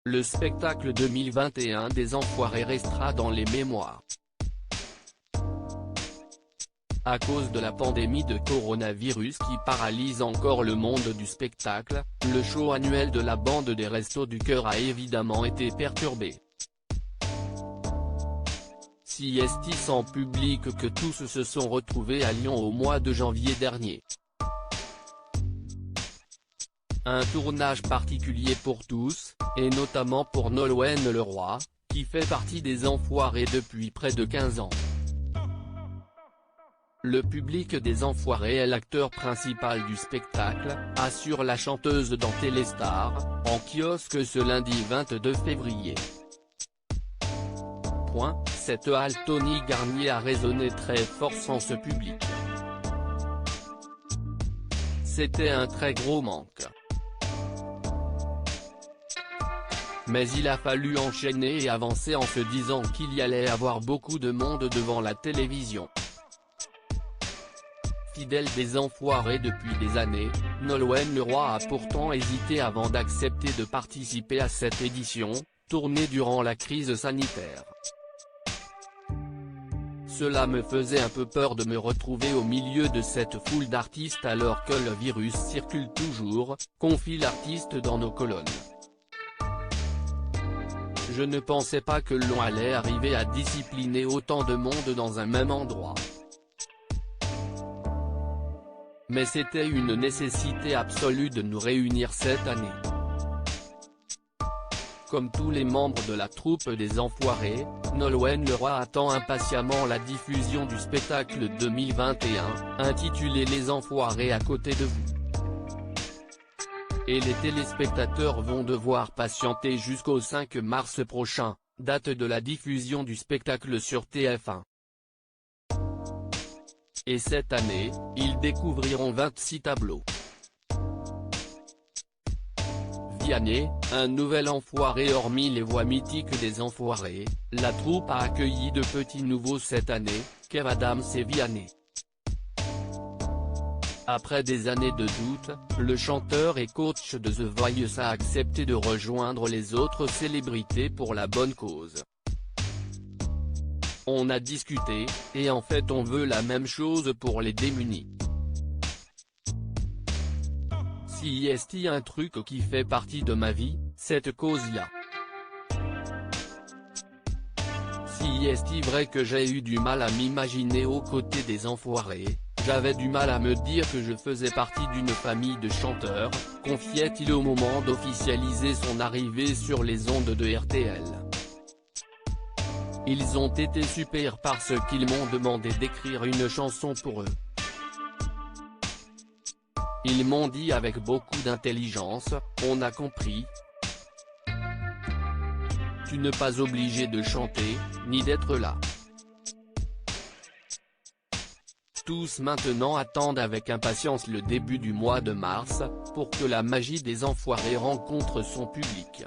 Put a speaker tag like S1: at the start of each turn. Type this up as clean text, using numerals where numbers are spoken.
S1: Le spectacle 2021 des Enfoirés restera dans les mémoires. À cause de la pandémie de coronavirus qui paralyse encore le monde du spectacle, le show annuel de la bande des Restos du Cœur a évidemment été perturbé. Si est-il sans public que tous se sont retrouvés à Lyon au mois de janvier dernier. Un tournage particulier pour tous, et notamment pour Nolwenn Leroy, qui fait partie des Enfoirés depuis près de 15 ans. Le public des Enfoirés est l'acteur principal du spectacle, assure la chanteuse dans Téléstar, en kiosque ce lundi 22 février. Cette halte Tony Garnier a résonné très fort sans ce public. C'était un très gros manque. Mais il a fallu enchaîner et avancer en se disant qu'il y allait avoir beaucoup de monde devant la télévision. Fidèle des Enfoirés depuis des années, Nolwenn Leroy a pourtant hésité avant d'accepter de participer à cette édition, tournée durant la crise sanitaire. Cela me faisait un peu peur de me retrouver au milieu de cette foule d'artistes alors que le virus circule toujours, confie l'artiste dans nos colonnes. Je ne pensais pas que l'on allait arriver à discipliner autant de monde dans un même endroit. Mais c'était une nécessité absolue de nous réunir cette année. Comme tous les membres de la troupe des Enfoirés, Nolwenn Leroy attend impatiemment la diffusion du spectacle 2021, intitulé Les Enfoirés à côté de vous. Et les téléspectateurs vont devoir patienter jusqu'au 5 mars prochain, date de la diffusion du spectacle sur TF1. Et cette année, ils découvriront 26 tableaux. Vianney, un nouvel enfoiré hormis les voix mythiques des Enfoirés, la troupe a accueilli de petits nouveaux cette année, Kev Adams et Vianney. Après des années de doute, le chanteur et coach de The Voice a accepté de rejoindre les autres célébrités pour la bonne cause. On a discuté, et en fait on veut la même chose pour les démunis. Si est-il un truc qui fait partie de ma vie, cette cause-là. Si est-il vrai que j'ai eu du mal à m'imaginer aux côtés des Enfoirés, j'avais du mal à me dire que je faisais partie d'une famille de chanteurs, confiait-il au moment d'officialiser son arrivée sur les ondes de RTL. Ils ont été super parce qu'ils m'ont demandé d'écrire une chanson pour eux. Ils m'ont dit avec beaucoup d'intelligence, on a compris. Tu n'es pas obligé de chanter, ni d'être là. Tous maintenant attendent avec impatience le début du mois de mars, pour que la magie des Enfoirés rencontre son public.